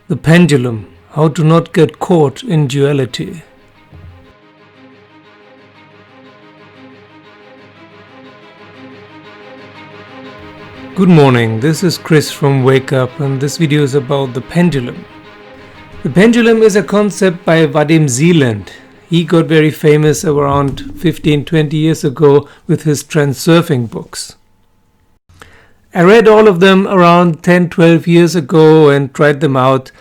The Pendulum, how to not get caught in duality. Good morning, this is Chris from Wake Up, and this video is about the pendulum. The pendulum is a concept by Vadim Zeeland. He got very famous around 15-20 years ago with his Transsurfing books. I read all of them around 10-12 years ago and tried them out,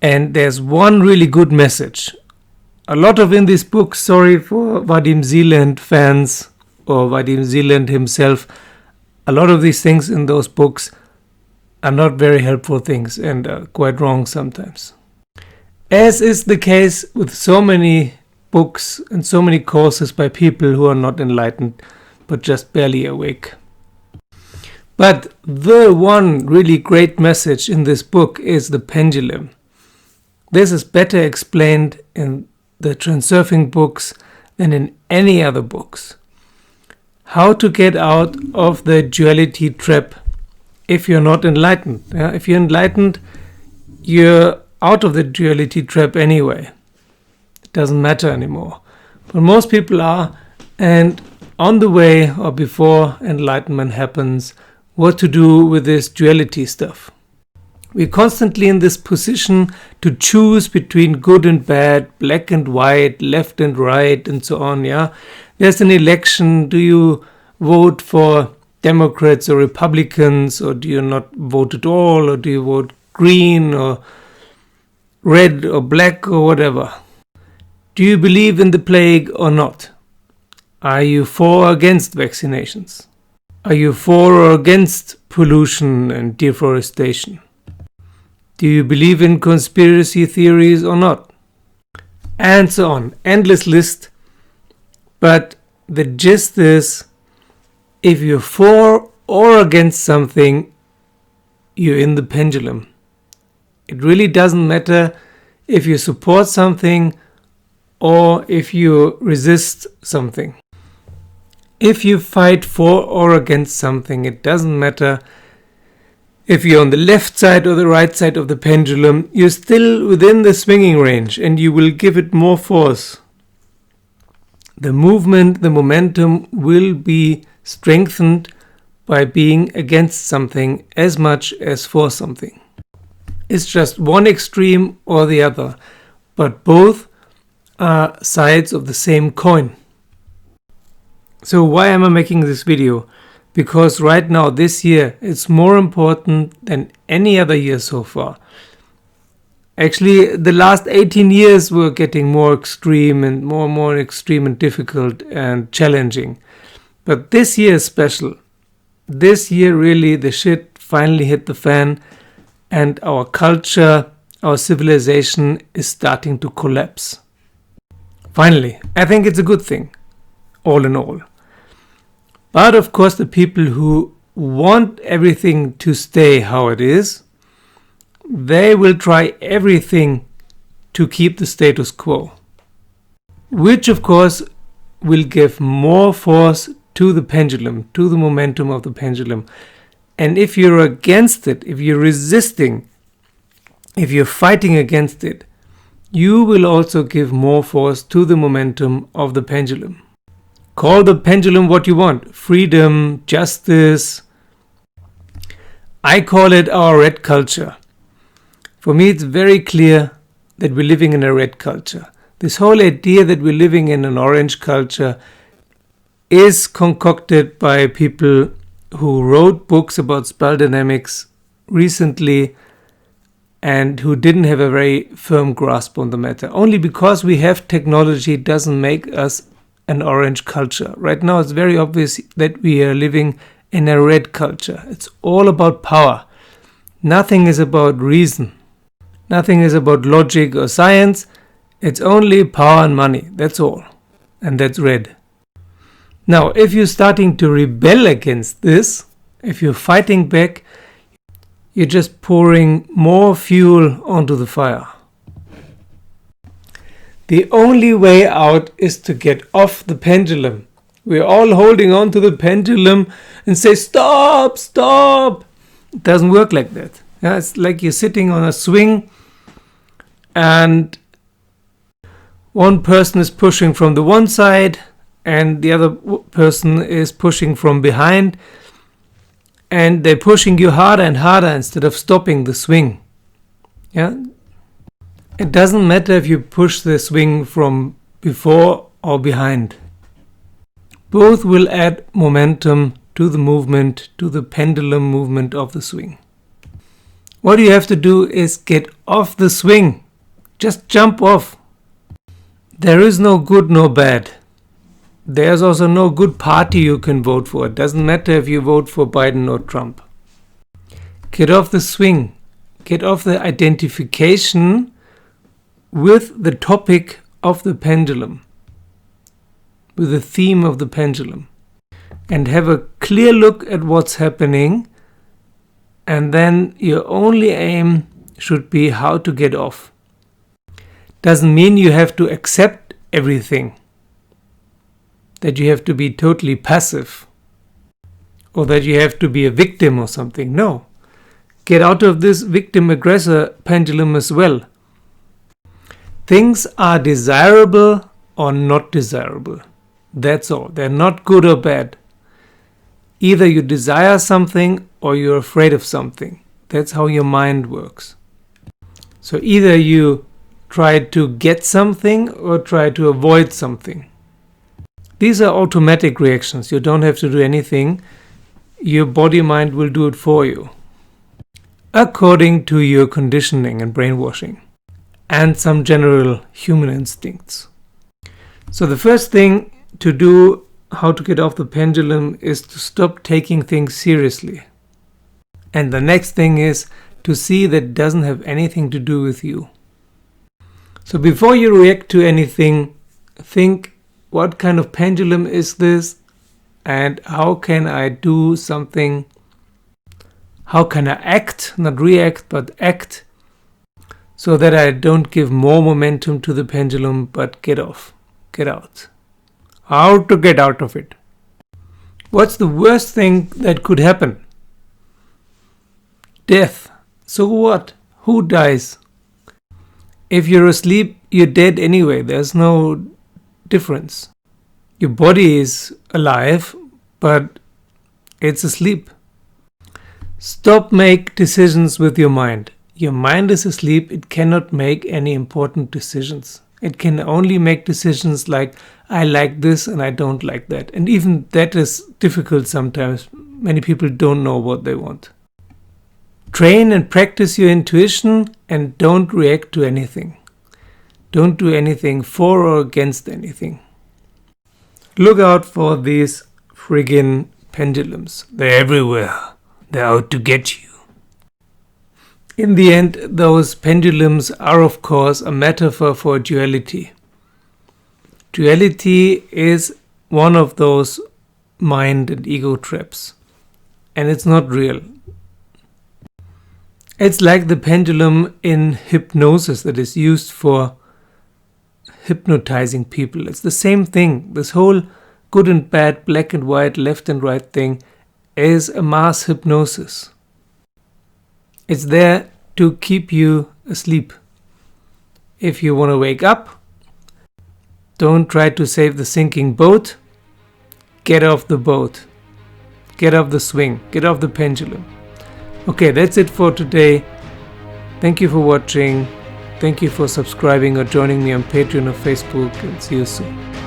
and there's one really good message. A lot of in this book, sorry for Vadim Zeeland fans or Vadim Zeeland himself, a lot of these things in those books are not very helpful things and are quite wrong sometimes. As is the case with so many books and so many courses by people who are not enlightened but just barely awake. But the one really great message in this book is the pendulum. This is better explained in the Transsurfing books than in any other books. How to get out of the duality trap if you're not enlightened. If you're enlightened, you're out of the duality trap anyway. It doesn't matter anymore. But most people are, and on the way or before enlightenment happens, what to do with this duality stuff. We're constantly in this position to choose between good and bad, black and white, left and right, and so on. There's an election. Do you vote for Democrats or Republicans, or do you not vote at all, or do you vote green or red or black or whatever? Do you believe in the plague or not? Are you for or against vaccinations? Are you for or against pollution and deforestation? Do you believe in conspiracy theories or not? And so on. Endless list. But the gist is, if you're for or against something, you're in the pendulum. It really doesn't matter if you support something or if you resist something. If you fight for or against something, it doesn't matter if you're on the left side or the right side of the pendulum, you're still within the swinging range and you will give it more force. The movement, the momentum will be strengthened by being against something as much as for something. It's just one extreme or the other, but both are sides of the same coin. So why am I making this video? Because right now, this year, it's more important than any other year so far. Actually, the last 18 years were getting more extreme and more extreme and difficult and challenging. But this year is special. This year, really, the shit finally hit the fan, and our culture, our civilization is starting to collapse. Finally, I think it's a good thing, all in all. But of course, the people who want everything to stay how it is, they will try everything to keep the status quo, which of course will give more force to the pendulum, to the momentum of the pendulum. And if you're against it, if you're resisting, if you're fighting against it, you will also give more force to the momentum of the pendulum. Call the pendulum what you want. Freedom, justice. I call it our red culture. For me, it's very clear that we're living in a red culture. This whole idea that we're living in an orange culture is concocted by people who wrote books about spell dynamics recently and who didn't have a very firm grasp on the matter. Only because we have technology doesn't make us an orange culture. Right now it's very obvious that we are living in a red culture. It's all about power. Nothing is about reason. Nothing is about logic or science. It's only power and money. That's all. And that's red. Now, if you're starting to rebel against this, if you're fighting back, you're just pouring more fuel onto the fire. The only way out is to get off the pendulum. We're all holding on to the pendulum and say, stop, stop. It doesn't work like that. Yeah, it's like you're sitting on a swing and one person is pushing from the one side and the other person is pushing from behind, and they're pushing you harder and harder instead of stopping the swing. Yeah, it doesn't matter if you push the swing from before or behind. Both will add momentum to the movement, to the pendulum movement of the swing. What you have to do is get off the swing. Just jump off. There is no good nor bad. There's also no good party you can vote for. It doesn't matter if you vote for Biden or Trump. Get off the swing. Get off the identification with the topic of the pendulum, with the theme of the pendulum, and have a clear look at what's happening, and then your only aim should be how to get off. Doesn't mean you have to accept everything, that you have to be totally passive, or that you have to be a victim or something. No. Get out of this victim-aggressor pendulum as well. Things are desirable or not desirable. That's all. They're not good or bad. Either you desire something or you're afraid of something. That's how your mind works. So either you try to get something or try to avoid something. These are automatic reactions. You don't have to do anything. Your body-mind will do it for you, according to your conditioning and brainwashing, and some general human instincts. So the first thing to do, how to get off the pendulum, is to stop taking things seriously. And the next thing is to see that it doesn't have anything to do with you. So before you react to anything, think, what kind of pendulum is this? And how can I do something? How can I act, not react, but act, so that I don't give more momentum to the pendulum, but get off, get out. How to get out of it? What's the worst thing that could happen? Death. So what? Who dies? If you're asleep, you're dead anyway. There's no difference. Your body is alive, but it's asleep. Stop make decisions with your mind. Your mind is asleep. It cannot make any important decisions. It can only make decisions like, I like this and I don't like that. And even that is difficult sometimes. Many people don't know what they want. Train and practice your intuition and don't react to anything. Don't do anything for or against anything. Look out for these friggin' pendulums. They're everywhere. They're out to get you. In the end, those pendulums are, of course, a metaphor for duality. Duality is one of those mind and ego traps, and it's not real. It's like the pendulum in hypnosis that is used for hypnotizing people. It's the same thing. This whole good and bad, black and white, left and right thing is a mass hypnosis. It's there to keep you asleep. If you want to wake up, don't try to save the sinking boat. Get off the boat. Get off the swing. Get off the pendulum. Okay, that's it for today. Thank you for watching. Thank you for subscribing or joining me on Patreon or Facebook, and see you soon.